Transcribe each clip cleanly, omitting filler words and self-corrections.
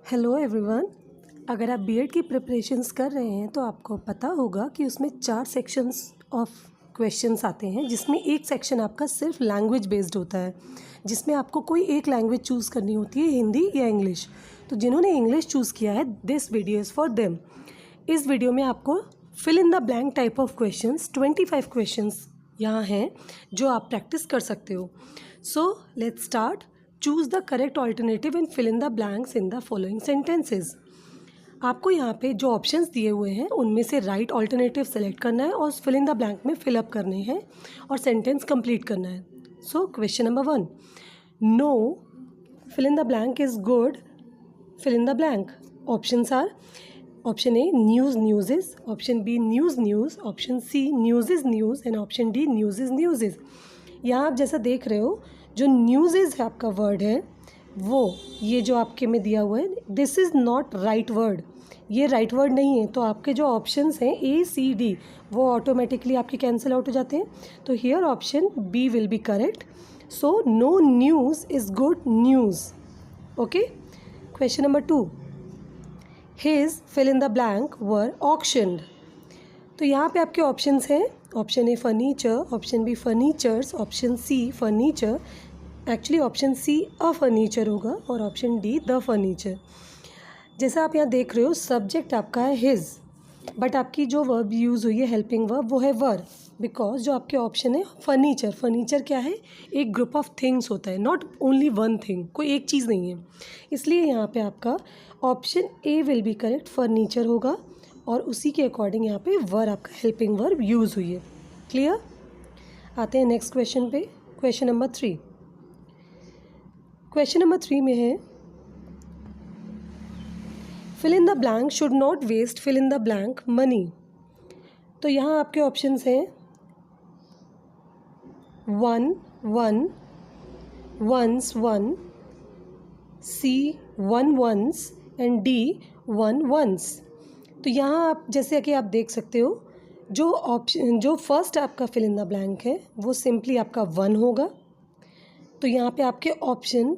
Hello everyone. अगर आप BEd की प्रिपरेशंस कर रहे हैं तो आपको पता होगा कि उसमें 4 सेक्शंस ऑफ क्वेश्चंस आते हैं, जिसमें एक सेक्शन आपका सिर्फ लैंग्वेज बेस्ड होता है, जिसमें आपको कोई एक लैंग्वेज चूज़ करनी होती है, हिंदी या इंग्लिश। तो जिन्होंने इंग्लिश चूज़ किया है, this video is for them. इस वीडियो में आपको fill in the blank type of questions 25 questions यहाँ हैं जो आप प्रैक्टिस कर सकते हो। So let's start. Choose the correct alternative and fill in the blanks in the following sentences. आपको यहाँ पे जो ऑप्शंस दिए हुए हैं उनमें से राइट ऑल्टरनेटिव सेलेक्ट करना है और फिल इन द ब्लैंक में फिलअप करने हैं और सेंटेंस कंप्लीट करना है। So question number 1, no fill in the blank is good, fill in the blank. Options are option A news news is, option B news news, option C news is news and option D news is news is. यहाँ आप जैसा देख रहे हो, जो news is आपका word है वो ये जो आपके में दिया हुआ है, this is not right word, ये राइट वर्ड नहीं है। तो आपके जो ऑप्शंस हैं ए सी डी वो ऑटोमेटिकली आपके कैंसिल आउट हो जाते हैं। तो here option B will be correct. So no news is good news. Okay. Question number 2, his fill in the blank were auctioned. तो यहाँ पे आपके ऑप्शंस हैं, option A furniture, option B furnitures, option C furniture, actually option C a furniture होगा, और option D the furniture. जैसा आप यहाँ देख रहे हो, सब्जेक्ट आपका है हिज, बट आपकी जो वर्ब यूज़ हुई है हेल्पिंग वर्ब वो है वर, बिकॉज जो आपके ऑप्शन है फर्नीचर, फर्नीचर क्या है, एक ग्रुप ऑफ थिंग्स होता है, नॉट ओनली वन थिंग, कोई एक चीज़ नहीं है। इसलिए यहाँ पे आपका option A will be correct, furniture होगा, और उसी के अकॉर्डिंग यहाँ पे वर आपका हेल्पिंग वर्ब यूज़ हुई है। क्लियर। आते हैं नेक्स्ट क्वेश्चन पे। Question number 3। क्वेश्चन नंबर 3 में है fill in the blank should not waste fill in the blank money. तो यहाँ आपके ऑप्शंस हैं 1 1 once 1, C 1 once and D 1 once। तो यहाँ आप जैसे कि आप देख सकते हो, जो ऑप्शन जो फर्स्ट आपका फिल इन द ब्लैंक है वो सिंपली आपका 1 होगा। तो यहाँ पे आपके ऑप्शन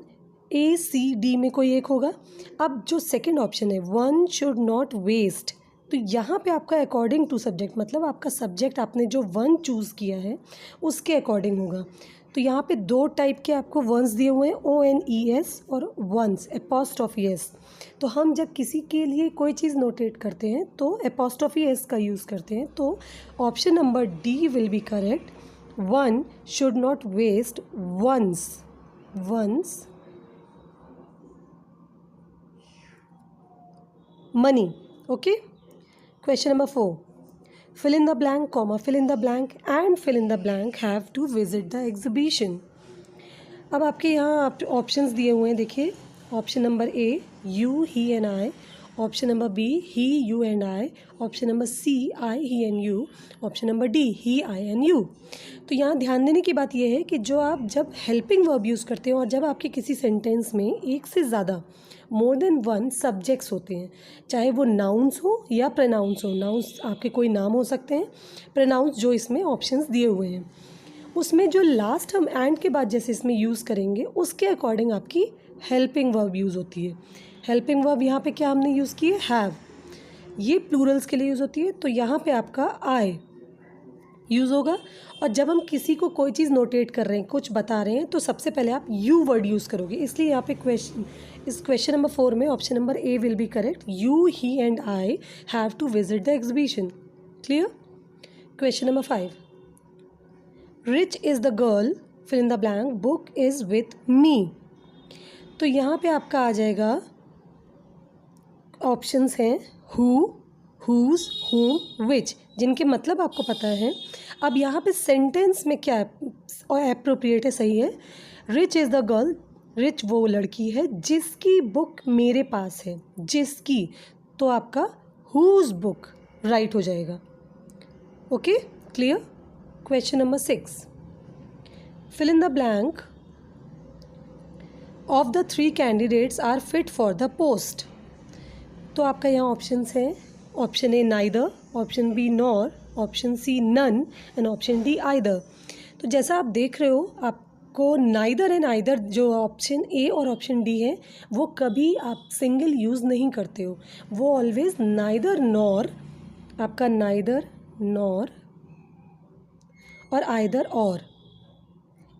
ए सी डी में कोई एक होगा। अब जो सेकंड ऑप्शन है 1 शुड नॉट वेस्ट, तो यहाँ पे आपका अकॉर्डिंग टू सब्जेक्ट, मतलब आपका सब्जेक्ट आपने जो 1 चूज़ किया है उसके अकॉर्डिंग होगा। तो यहाँ पे 2 टाइप के आपको वंस दिए हुए हैं, ONES और वंस एपोस्ट्रोफी एस। तो हम जब किसी के लिए कोई चीज़ नोटेट करते हैं तो एपोस्ट्रोफी एस का यूज़ करते हैं। तो option number D will be correct, 1 should not waste once money. Okay. Question number 4, fill in the blank, comma, fill in the blank and fill in the blank have to visit the exhibition। अब आपके यहाँ आप options दिए हुए हैं, देखिए। Option number A you he and I, option number B he you and I, option number C I he and you, option number D he I and you. तो यहाँ ध्यान देने की बात यह है कि जो आप जब हेल्पिंग वर्ब यूज़ करते हो और जब आपके किसी सेंटेंस में एक से ज़्यादा मोर देन 1 सब्जेक्ट्स होते हैं, चाहे वो नाउन्स हो या प्रोनाउंस हो, नाउन्स आपके कोई नाम हो सकते हैं, प्रोनाउंस जो इसमें ऑप्शंस दिए हुए हैं, उसमें जो लास्ट हम एंड के बाद जैसे इसमें यूज़ करेंगे उसके अकॉर्डिंग आपकी हेल्पिंग वर्ब यूज़ होती है। हेल्पिंग वर्ब यहाँ पे क्या हमने यूज़ की है, हैव, ये प्लूरल्स के लिए यूज़ होती है। तो यहाँ पे आपका आई यूज़ होगा, और जब हम किसी को कोई चीज़ नोटेट कर रहे हैं, कुछ बता रहे हैं, तो सबसे पहले आप यू वर्ड यूज़ करोगे। इसलिए यहाँ पे इस क्वेश्चन नंबर 4 में option number A will be correct, you he and I have to visit the exhibition. Clear. Question number 5, which is the girl fill in the blank book is with me. तो यहाँ पे आपका आ जाएगा, options हैं who, whose, whom, which, जिनके मतलब आपको पता है। अब यहाँ पे सेंटेंस में क्या और एप्रोप्रिएट है, सही है। Rich is the girl, rich वो लड़की है जिसकी बुक मेरे पास है, जिसकी, तो आपका हुज बुक राइट हो जाएगा। Okay. Clear. Question number 6, fill in the blank of the 3 candidates are fit for the post. तो आपका यहाँ ऑप्शंस हैं, option A neither, option B nor, option C none and option D either. तो जैसा आप देख रहे हो, आप आपको नाइदर एंड आइदर जो ऑप्शन ए और ऑप्शन डी है वो कभी आप सिंगल यूज़ नहीं करते हो, वो ऑलवेज नाइदर नॉर, आपका नाइदर नॉर और आइदर और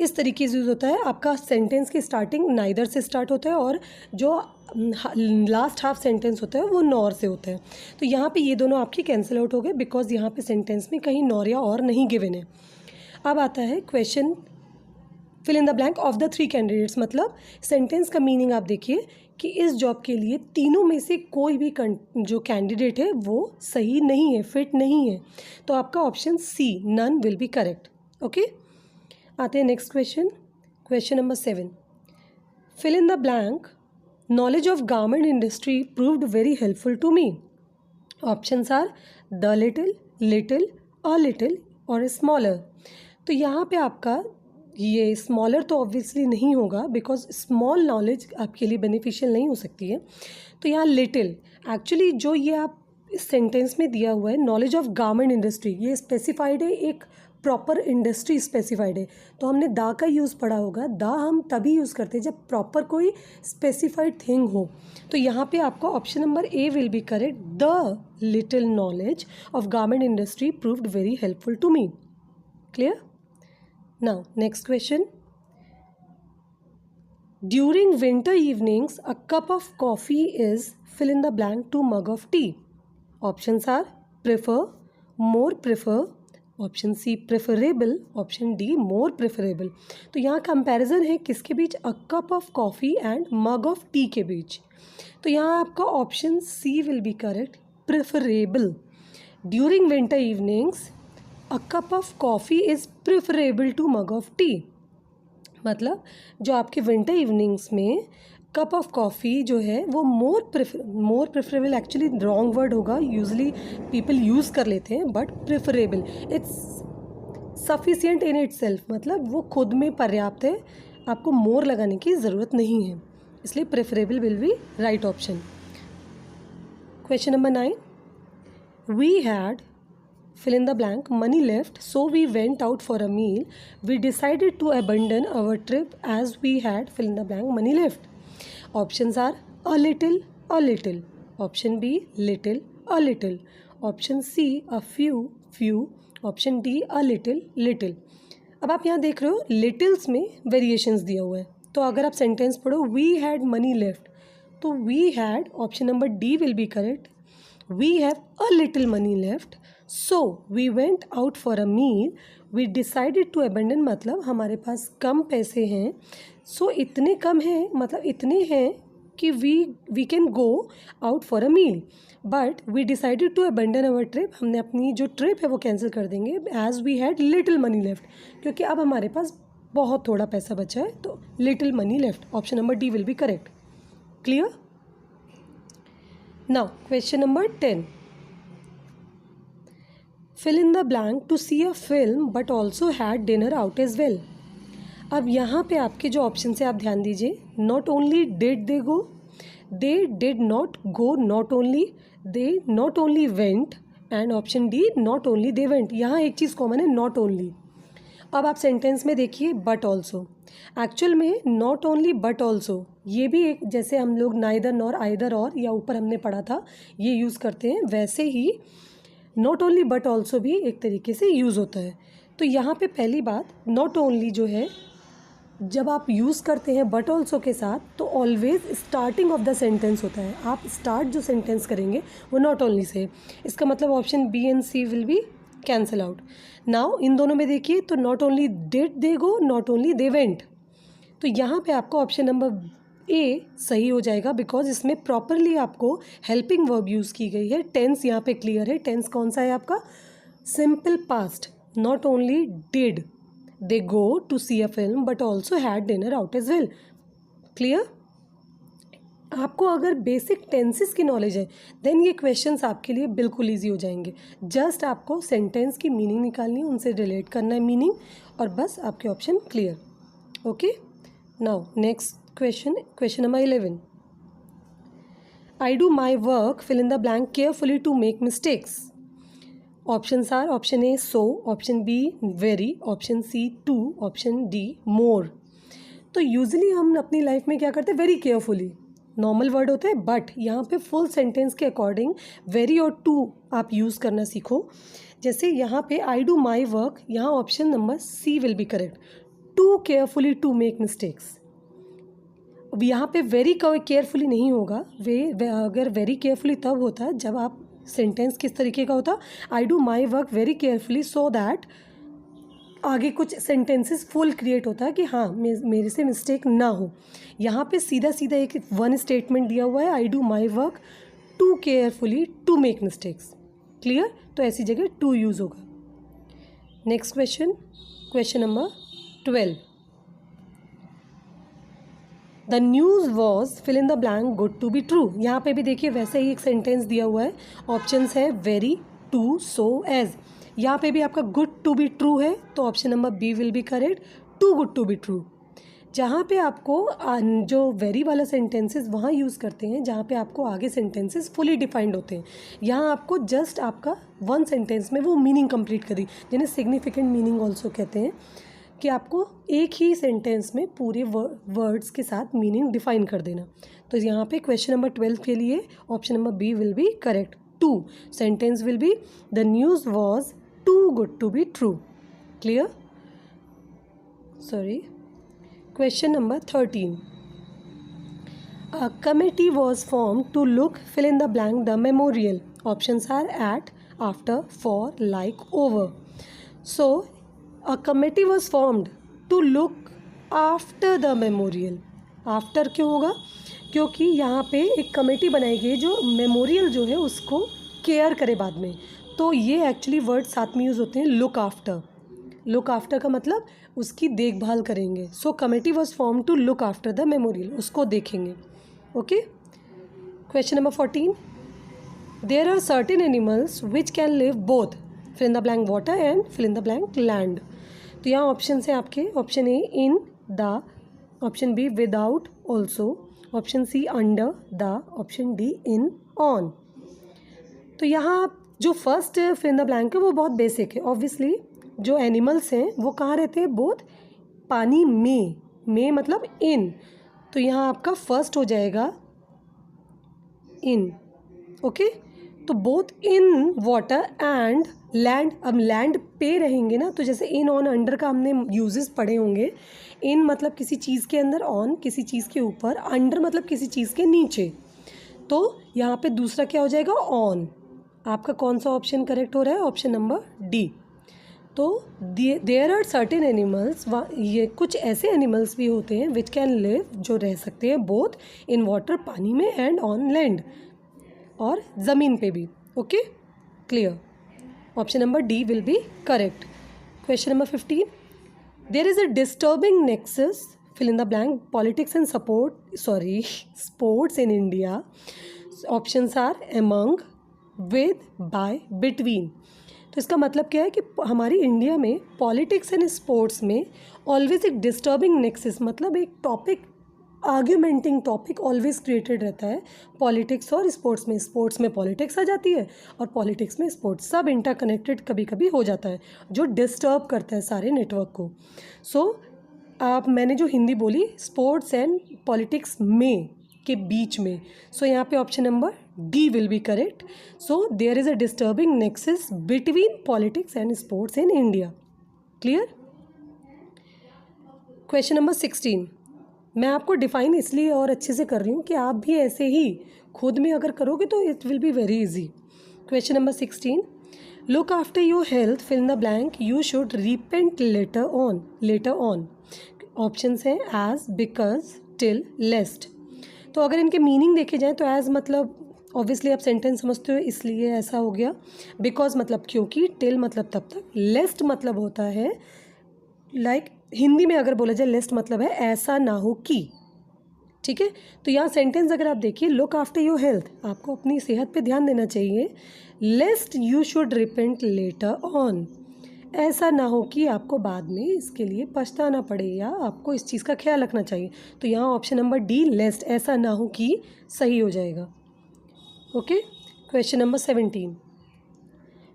इस तरीके से यूज़ होता है। आपका सेंटेंस की स्टार्टिंग नाइदर से स्टार्ट होता है और जो लास्ट हाफ सेंटेंस होता है वो नॉर से होता है। तो यहाँ पे ये दोनों आपकी कैंसिल आउट हो गए बिकॉज यहाँ पे सेंटेंस में कहीं नॉर या और नहीं गिवन है। अब आता है question fill in the blank of the 3 candidates, मतलब सेंटेंस का मीनिंग आप देखिए कि इस जॉब के लिए तीनों में से कोई भी जो कैंडिडेट है वो सही नहीं है, फिट नहीं है। तो आपका option C none will be correct. Okay, आते हैं next question, question number 7। Fill in the blank knowledge of garment industry proved very helpful to me. Options are the little, little, a little और smaller. तो यहाँ पे आपका ये smaller तो obviously नहीं होगा बिकॉज स्मॉल नॉलेज आपके लिए बेनिफिशियल नहीं हो सकती है। तो यहाँ लिटिल, एक्चुअली जो ये आप इस सेंटेंस में दिया हुआ है नॉलेज ऑफ गारमेंट इंडस्ट्री, ये स्पेसिफाइड है, एक प्रॉपर इंडस्ट्री स्पेसिफाइड है। तो हमने दा का यूज़ पढ़ा होगा, दा हम तभी यूज़ करते हैं जब प्रॉपर कोई स्पेसिफाइड थिंग हो। तो यहाँ पे आपका option number A will be correct, the little knowledge of garment industry proved very helpful to me. Clear? Now, next question. During winter evenings, a cup of coffee is fill in the blank to mug of tea. Options are prefer, more prefer, option C preferable, option D more preferable. तो यहाँ comparison है किसके बीच? a cup of coffee and mug of tea के बीच। तो यहाँ आपका option C will be correct, preferable. During winter evenings, a cup of coffee is preferable to mug of tea। मतलब जो आपके विंटर इवनिंग्स में कप ऑफ कॉफ़ी जो है वो मोर प्रेफरेबल, एक्चुअली रॉन्ग वर्ड होगा, यूजली पीपल यूज़ कर लेते हैं, but preferable it's sufficient in itself, मतलब वो खुद में पर्याप्त है, आपको मोर लगाने की ज़रूरत नहीं है, इसलिए preferable will be right option. Question number 9। We had fill in the blank money left, so we went out for a meal. We decided to abandon our trip as we had fill in the blank money left. Options are a little, a little. Option B little, a little. Option C a few, few. Option D a little, little. अब आप यहाँ देख रहे हो Littles में variations दिया हुआ है, तो अगर आप सेंटेंस पढ़ो वी हैड मनी लेफ्ट, तो we had option number D will be correct. We have a little money left, so we went out for a meal, we decided to abandon, मतलब हमारे पास कम पैसे हैं, सो इतने कम हैं, मतलब इतने हैं कि we can go out for a meal, but we decided to abandon our trip, हमने अपनी जो ट्रिप है वो कैंसिल कर देंगे, as we had little money left, क्योंकि अब हमारे पास बहुत थोड़ा पैसा बचा है, तो little money left, option number D will be correct. Clear? Now question number 10। fill in the blank to see a film but also had dinner out as well। अब यहाँ पे आपके जो ऑप्शन से आप ध्यान दीजिए, not only did they go, they did not go, not only they, not only went, and option D not only they went. यहाँ एक चीज़ कॉमन है, नॉट ओनली। अब आप सेंटेंस में देखिए बट ऑल्सो, एक्चुअल में नॉट ओनली बट ऑल्सो ये भी एक, जैसे हम लोग नाइदर नॉर आइदर और या ऊपर हमने पढ़ा था ये यूज़ करते हैं, वैसे ही नॉट ओनली बट ऑल्सो भी एक तरीके से यूज़ होता है। तो यहाँ पे पहली बात, नॉट ओनली जो है जब आप यूज़ करते हैं बट ऑल्सो के साथ, तो always starting of the sentence होता है, आप स्टार्ट जो सेंटेंस करेंगे वो नॉट ओनली से, इसका मतलब option B and C will be cancel out. Now इन दोनों में देखिए, तो not only did they go, not only they went, तो यहाँ पे आपका ऑप्शन नंबर ए सही हो जाएगा, बिकॉज इसमें प्रॉपरली आपको हेल्पिंग वर्ब यूज़ की गई है। टेंस यहाँ पे क्लियर है, टेंस कौन सा है आपका? Simple past. Not only did they go to see a film but also had dinner out as well. Clear? आपको अगर बेसिक टेंसेस की नॉलेज है देन ये क्वेश्चंस आपके लिए बिल्कुल ईजी हो जाएंगे। जस्ट आपको सेंटेंस की मीनिंग निकालनी है, उनसे रिलेट करना है मीनिंग, और बस आपके option clear. Okay, now next question number 11। I do my work fill in the blank carefully to make mistakes। Options are option A so, option B very, option C too, option D more। तो usually हम अपनी life में क्या करते हैं, very carefully normal word होते हैं, but यहाँ पे फुल सेंटेंस के अकॉर्डिंग वेरी और टू आप यूज़ करना सीखो। जैसे यहाँ पे आई डू माई वर्क, यहाँ option number C will be correct, too carefully to make mistakes. अब यहाँ पे वेरी केयरफुली नहीं होगा, अगर वेरी केयरफुली तब होता है जब आप सेंटेंस किस तरीके का होता, आई do my work very carefully so that आगे कुछ सेंटेंसेस फुल क्रिएट होता है कि हाँ मेरे से मिस्टेक ना हो। यहाँ पे सीधा सीधा एक वन स्टेटमेंट दिया हुआ है, I do my work too carefully to make mistakes. Clear? तो ऐसी जगह टू यूज़ होगा। Next question, question number 12। The news was fill in the blank good to be true. यहाँ पे भी देखिए वैसे ही एक सेंटेंस दिया हुआ है, ऑप्शंस है वेरी, टू, सो, एज। यहाँ पे भी आपका गुड टू बी ट्रू है तो option number B will be correct, too good to be true. जहाँ पे आपको जो वेरी वाला सेंटेंसेस वहाँ यूज़ करते हैं जहाँ पे आपको आगे सेंटेंसेस फुली डिफाइंड होते हैं, यहाँ आपको जस्ट आपका वन सेंटेंस में वो मीनिंग कंप्लीट करी, जिन्हें सिग्निफिकेंट मीनिंग ऑल्सो कहते हैं, कि आपको एक ही सेंटेंस में पूरे वर्ड्स के साथ मीनिंग डिफाइन कर देना। तो यहाँ पे क्वेश्चन नंबर 12 के लिए option number B will be correct, too. Sentence will be the news was too good to be true. Clear? Sorry. Question number 13. A committee was formed to look fill in the blank the memorial. Options are at, after, for, like, over. So, a committee was formed to look after the memorial. After क्यों होगा? क्योंकि यहाँ पे एक committee बनाई गई जो memorial जो है उसको केयर करे बाद में। तो ये एक्चुअली वर्ड साथ में यूज़ होते हैं, लुक आफ्टर। लुक आफ्टर का मतलब उसकी देखभाल करेंगे। So committee was form to look after the memorial, उसको देखेंगे। Okay. Question number 14। There are certain animals which can live both fill in the blank water and fill in the blank land. तो यहाँ option है आपके, option A in the, option B without also, option C under the, option D in on. तो यहाँ जो first fill in the blank है वो बहुत बेसिक है। ऑब्वियसली जो एनिमल्स हैं वो कहाँ रहते हैं, बोथ पानी में मतलब इन। तो यहाँ आपका फर्स्ट हो जाएगा इन। ओके, तो both in water and land. अब लैंड पे रहेंगे ना, तो जैसे इन, ऑन, अंडर का हमने यूजेस पढ़े होंगे। इन मतलब किसी चीज़ के अंदर, ऑन किसी चीज़ के ऊपर, अंडर मतलब किसी चीज़ के नीचे। तो यहाँ पे दूसरा क्या हो जाएगा, ऑन। आपका कौन सा ऑप्शन करेक्ट हो रहा है, ऑप्शन नंबर डी। तो देयर आर सर्टेन एनिमल्स, ये कुछ ऐसे एनिमल्स भी होते हैं विच कैन लिव, जो रह सकते हैं बोथ इन वाटर पानी में एंड ऑन लैंड, और ज़मीन पे भी। Okay, clear? Option number D will be correct. Question number 15। There is a disturbing nexus fill in the blank politics and sports in India. Options are among, with, by, between. तो इसका मतलब क्या है कि हमारी इंडिया में politics and sports में always एक डिस्टर्बिंग नेक्सस, मतलब एक topic, argumenting topic always created रहता है पॉलिटिक्स और स्पोर्ट्स में। स्पोर्ट्स में पॉलिटिक्स आ जाती है और पॉलिटिक्स में स्पोर्ट्स, सब इंटरकनेक्टेड कभी कभी हो जाता है, जो डिस्टर्ब करता है सारे नेटवर्क को। सो मैंने जो हिंदी बोली, स्पोर्ट्स एंड पॉलिटिक्स में के बीच में, सो यहाँ पे option number D will be correct. So there is a disturbing nexus between politics and sports in India. Clear? Question number 16। मैं आपको डिफाइन इसलिए और अच्छे से कर रही हूँ कि आप भी ऐसे ही खुद में अगर करोगे तो it will be very easy. Question number 16। Look after your health fill in the blank you should repent later on. Options हैं एज, बिकॉज, टिल, लेस्ट। तो अगर इनके मीनिंग देखे जाएँ तो एज मतलब ऑब्वियसली आप सेंटेंस समझते हो इसलिए ऐसा हो गया, बिकॉज मतलब क्योंकि, टिल मतलब तब तक, लेस्ट मतलब होता है लाइक हिंदी में अगर बोला जाए लेस्ट मतलब है ऐसा ना हो कि। ठीक है, तो यहाँ सेंटेंस अगर आप देखिए, लुक आफ्टर योर हेल्थ, आपको अपनी सेहत पे ध्यान देना चाहिए। लेस्ट you should repent later on, ऐसा ना हो कि आपको बाद में इसके लिए पछताना पड़े या आपको इस चीज़ का ख्याल रखना चाहिए। तो यहाँ ऑप्शन नंबर डी, लेस्ट, ऐसा ना हो कि, सही हो जाएगा। Okay. Question number 17।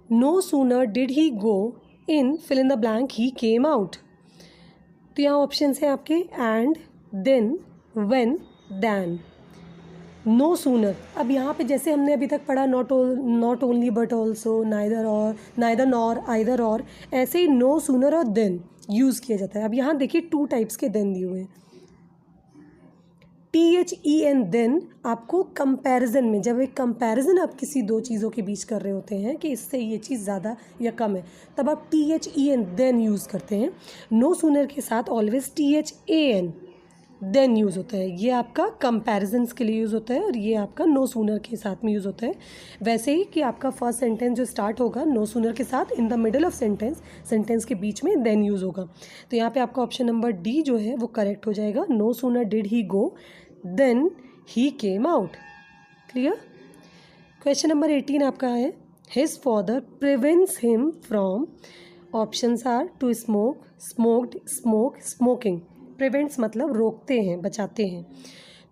No sooner did he go in fill in the blank he came out. तो यहाँ ऑप्शन है आपके and, then, when, than, no sooner. अब यहाँ पे जैसे हमने अभी तक पढ़ा not only but also, neither और, नाइदर नॉर, आइदर और, ऐसे ही नो सूनर और देन यूज़ किया जाता है। अब यहाँ देखिए 2 टाइप्स के देन दिए हुए हैं। THEN देन आपको कंपैरिजन में, जब एक कंपैरिजन आप किसी 2 चीज़ों के बीच कर रहे होते हैं कि इससे ये चीज़ ज़्यादा या कम है, तब आप THEN देन यूज़ करते हैं। नो सूनर के साथ ऑलवेज THAN देन यूज़ होता है। ये आपका कंपैरिजन्स के लिए यूज़ होता है और ये आपका नो सूनर के साथ में यूज़ होता है। वैसे ही कि आपका फर्स्ट सेंटेंस जो स्टार्ट होगा नो सूनर के साथ, in the middle of sentence के बीच में देन यूज़ होगा। तो यहाँ पे आपका ऑप्शन नंबर डी जो है वो करेक्ट हो जाएगा। No sooner did he go then he came out. Clear. Question number 18 आपका है, his father prevents him from, options are to smoke, smoked, smoke, smoking. Prevents मतलब रोकते हैं, बचाते हैं।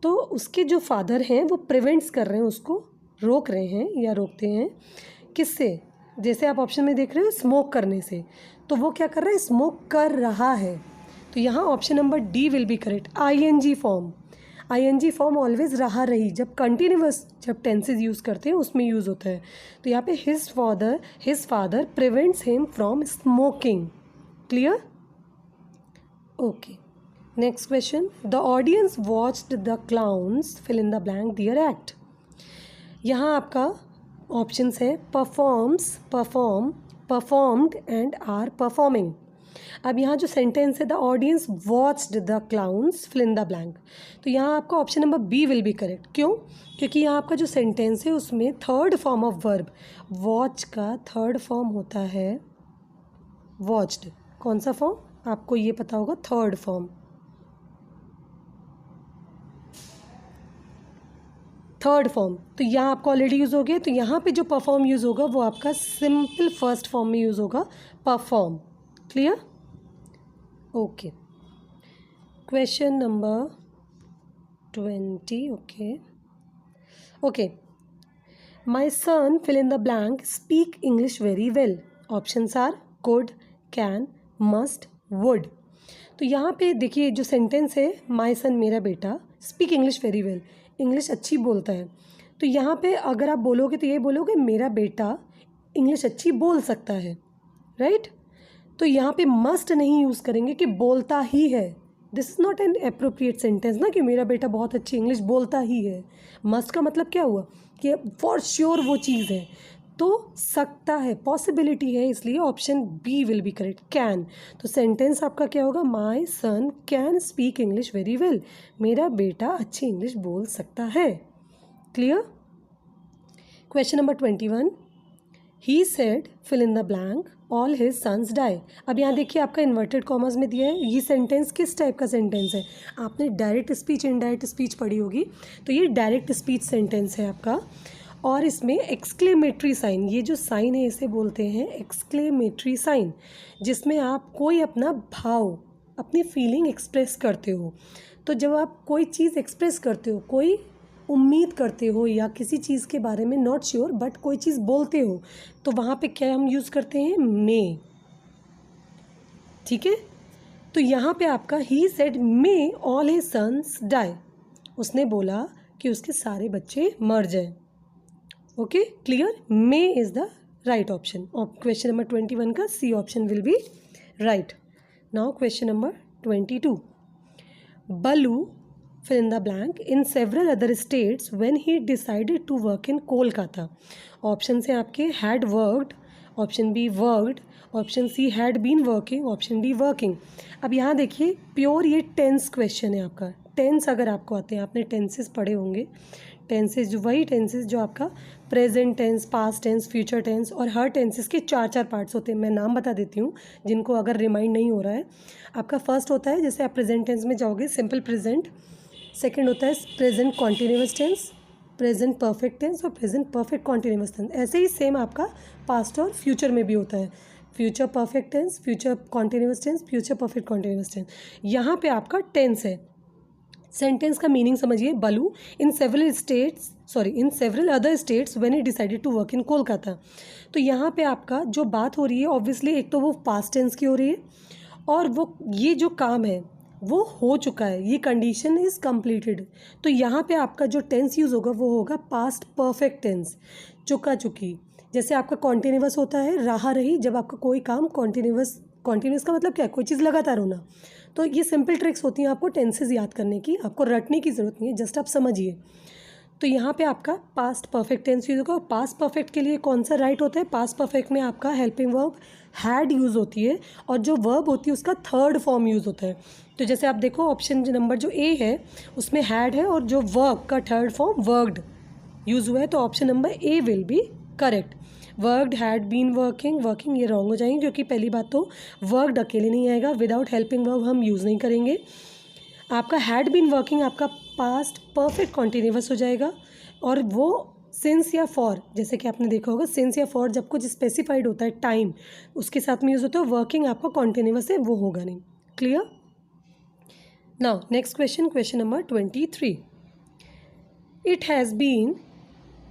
तो उसके जो फादर हैं वो प्रिवेंट्स कर रहे हैं, उसको रोक रहे हैं या रोकते हैं। किससे? जैसे आप ऑप्शन में देख रहे हो स्मोक करने से, तो वो क्या कर रहा है? स्मोक कर रहा है। तो यहाँ option number D will be correct. ING form, ING form always रहा रही, जब कंटिन्यूअस जब टेंसेज यूज़ करते हैं उसमें यूज़ होता है। तो यहाँ पे his father prevents him from smoking. Clear. Okay, next question, the audience watched the clowns fill in the blank their act. यहाँ आपका ऑप्शंस है performs, perform, performed and are performing. अब यहाँ जो सेंटेंस है the audience watched the clowns fill in the blank, तो यहाँ आपका option number B will be correct. क्यों? क्योंकि यहाँ आपका जो सेंटेंस है उसमें third form of verb, watch का थर्ड फॉर्म होता है वॉच्ड। कौन सा फॉर्म? आपको ये पता होगा, थर्ड फॉर्म, थर्ड फॉर्म। तो यहाँ आपको ऑलरेडी यूज़ हो गया। तो यहाँ पे जो परफॉर्म यूज़ होगा वो आपका सिंपल फर्स्ट फॉर्म में यूज़ होगा, perform. Clear. Okay, question number 20। Okay, my son fill in the blank speak English very well. Options are could, can, must, would. तो यहाँ पे देखिए जो सेंटेंस है, माई सन मेरा बेटा, speak English very well, English अच्छी बोलता है। तो यहाँ पे अगर आप बोलोगे तो ये बोलोगे मेरा बेटा इंग्लिश अच्छी बोल सकता है, राइट। तो यहाँ पे मस्ट नहीं यूज़ करेंगे कि बोलता ही है। This is not an appropriate sentence ना, कि मेरा बेटा बहुत अच्छी इंग्लिश बोलता ही है। मस्ट का मतलब क्या हुआ कि फॉर श्योर वो चीज़ है, तो सकता है, पॉसिबिलिटी है, इसलिए option B will be correct, can. तो सेंटेंस आपका क्या होगा? My son can speak English very well, मेरा बेटा अच्छी इंग्लिश बोल सकता है। Clear. Question number 21, he said fill in the blank all his sons die. अब यहाँ देखिए आपका इन्वर्टेड कॉमर्स में दिया है। ये सेंटेंस किस टाइप का सेंटेंस है? आपने डायरेक्ट स्पीच, इनडायरेक्ट स्पीच पढ़ी होगी, तो ये डायरेक्ट स्पीच सेंटेंस है आपका। और इसमें एक्सक्लेमेटरी साइन, ये जो साइन है इसे बोलते हैं एक्सक्लेमेटरी साइन, जिसमें आप कोई अपना भाव, अपनी फीलिंग एक्सप्रेस करते हो। तो जब आप कोई चीज़ एक्सप्रेस करते हो, कोई उम्मीद करते हो या किसी चीज़ के बारे में नॉट श्योर बट कोई चीज़ बोलते हो, तो वहाँ पे क्या हम यूज़ करते हैं? मे। ठीक है। तो यहाँ पे आपका he said may all his sons die, उसने बोला कि उसके सारे बच्चे मर जाएं। Okay, clear. May is the right option. Question number 21 का C option will be right. Now question number 22, बलू fill in the blank in several other states when he decided to work in Kolkata. Option हैं आपके had worked, option B worked, option C had been working, option D working। अब यहाँ देखिए pure ये tense question है आपका। Tense अगर आपको आते हैं, आपने टेंसेस पढ़े होंगे, टेंसेस जो वही टेंसेस जो आपका present tense, past tense, future tense, और हर टेंसेस के 4 पार्ट्स होते हैं। मैं नाम बता देती हूँ जिनको अगर रिमाइंड नहीं हो रहा है। आपका फर्स्ट होता है, जैसे आप प्रेजेंट टेंस में जाओगे, सिंपल प्रेजेंट। सेकेंड होता है present continuous tense, present perfect tense और प्रेजेंट परफेक्ट कॉन्टिन्यूअस टेंस। ऐसे ही सेम आपका पास्ट और फ्यूचर में भी होता है, future perfect tense, future continuous tense, future perfect continuous tense. यहाँ पे आपका टेंस है। सेंटेंस का मीनिंग समझिए, बलू in several other states when he decided to work in Kolkata. तो यहाँ पे आपका जो बात हो रही है ऑब्वियसली एक तो वो पास्ट टेंस की हो रही है, और वो ये जो काम है वो हो चुका है, ये कंडीशन इज़ कंप्लीटेड। तो यहाँ पे आपका जो टेंस यूज़ होगा वो होगा पास्ट परफेक्ट टेंस, चुका चुकी। जैसे आपका कॉन्टिन्यूअस होता है रहा रही, जब आपका कोई काम कॉन्टिन्यूअस का मतलब क्या है, कोई चीज़ लगातार होना। तो ये सिंपल ट्रिक्स होती हैं आपको टेंसेज याद करने की, आपको रटने की ज़रूरत नहीं है, जस्ट आप समझिए। तो यहाँ पे आपका पास्ट परफेक्ट टेंस यूज़ होगा। और पास्ट परफेक्ट के लिए कौन सा राइट होता है, पास्ट परफेक्ट में आपका हेल्पिंग वर्ब हैड यूज़ होती है, और जो वर्ब होती है उसका थर्ड फॉर्म यूज़ होता है। तो जैसे आप देखो ऑप्शन नंबर जो ए है उसमें हैड है, और जो वर्ब का थर्ड फॉर्म वर्कड यूज़ हुआ है, तो option number A will be correct. Worked, had been working ये रॉन्ग हो जाएंगे, क्योंकि पहली बात तो वर्कड अकेले नहीं आएगा, विदाउट हेल्पिंग वर्ब हम यूज़ नहीं करेंगे। आपका हैड बीन वर्किंग आपका पास्ट परफेक्ट कॉन्टिन्यूअस हो जाएगा, और वो सिंस या फॉर, जैसे कि आपने देखा होगा सिंस या फॉर जब कुछ स्पेसिफाइड होता है टाइम उसके साथ में यूज़ होता है। वर्किंग आपका कॉन्टिन्यूअस है, वो होगा नहीं। Clear? Now next question, question number 23। It has been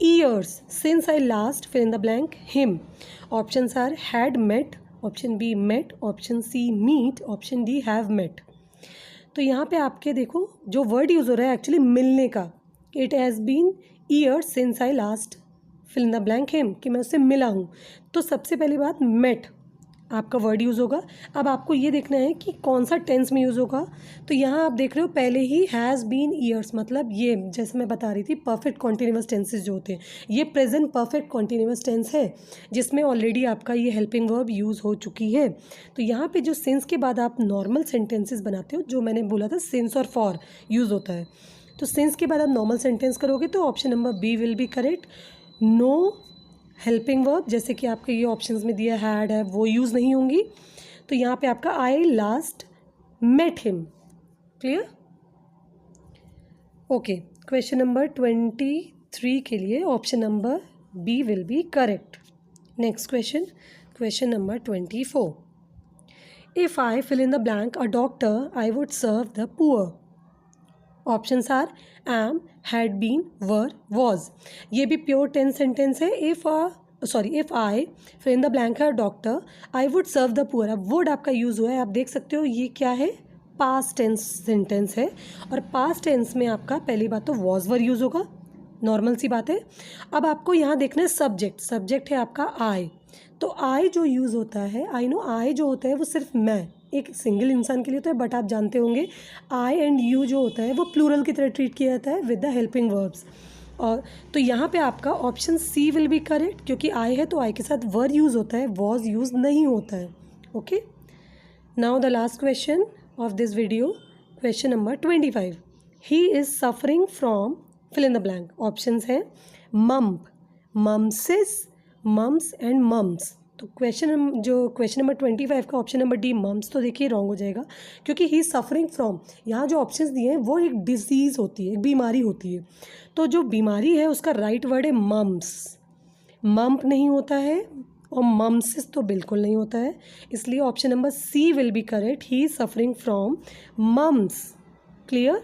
years since I last fill in the blank him. Options are had met, option B met, option C meet, option D have met. तो यहाँ पे आपके देखो जो word use हो रहा है actually मिलने का, it has been years since I last fill in the blank him, कि मैं उससे मिला हूँ। तो सबसे पहली बात मेट आपका वर्ड यूज़ होगा। अब आपको ये देखना है कि कौन सा टेंस में यूज़ होगा। तो यहाँ आप देख रहे हो पहले ही हैज़ बीन ईयर्स, मतलब ये जैसे मैं बता रही थी परफेक्ट कॉन्टिन्यूअस टेंसेज जो होते हैं, ये प्रेजेंट परफेक्ट कॉन्टिन्यूअस टेंस है जिसमें ऑलरेडी आपका ये हेल्पिंग वर्ब यूज़ हो चुकी है। तो यहाँ पे जो सिंस के बाद आप नॉर्मल सेंटेंसेस बनाते हो, जो मैंने बोला था सिंस और फॉर यूज़ होता है, तो सिंस के बाद आप नॉर्मल सेंटेंस करोगे तो option number B will be correct. No helping verb, जैसे कि आपके ये ऑप्शंस में दिया हैड है, वो यूज़ नहीं होंगी। तो यहाँ पे आपका I last met him. Clear? Okay, question number 23 के लिए option number B will be correct. Next question, question number 24। If I fill in the blank a doctor I would serve the poor. Options are am, had been, were, was. ये भी pure tense sentence है। If I fill in the blank है doctor I would serve the poor. अब would आपका use हुआ है, आप देख सकते हो ये क्या है, पास्ट टेंस सेंटेंस है, और पास्ट टेंस में आपका पहली बात तो वॉज वर यूज़ होगा, नॉर्मल सी बात है। अब आपको यहाँ देखना है सब्जेक्ट है आपका आई। तो आई जो यूज़ होता है, आई नो आई जो होता है वो सिर्फ मैं, एक सिंगल इंसान के लिए तो है, बट आप जानते होंगे आई एंड यू जो होता है वो प्लूरल की तरह ट्रीट किया जाता है विद द हेल्पिंग वर्ब्स। और तो यहाँ पे आपका option C will be correct, क्योंकि आई है तो आई के साथ वर यूज़ होता है, वॉज यूज़ नहीं होता है। Okay, now the last question of this video, question number 25। He is suffering from fill in the blank. Options हैं mump, mumpses, mumps and mumps. तो क्वेश्चन नंबर 25 का ऑप्शन नंबर डी मम्स, तो देखिए wrong हो जाएगा, क्योंकि ही suffering from, यहाँ जो ऑप्शंस दिए हैं वो एक डिजीज़ होती है, एक बीमारी होती है। तो जो बीमारी है उसका राइट वर्ड है मम्स, मम्प नहीं होता है, और मम्सिस तो बिल्कुल नहीं होता है, इसलिए option number C will be correct, he is suffering from mumps. Clear?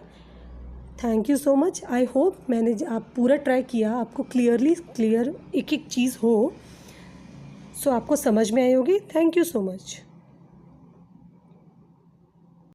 Thank you so much. I hope मैंने आप पूरा ट्राई किया, आपको क्लियर एक एक चीज़ हो, सो आपको समझ में आई होगी। Thank you so much.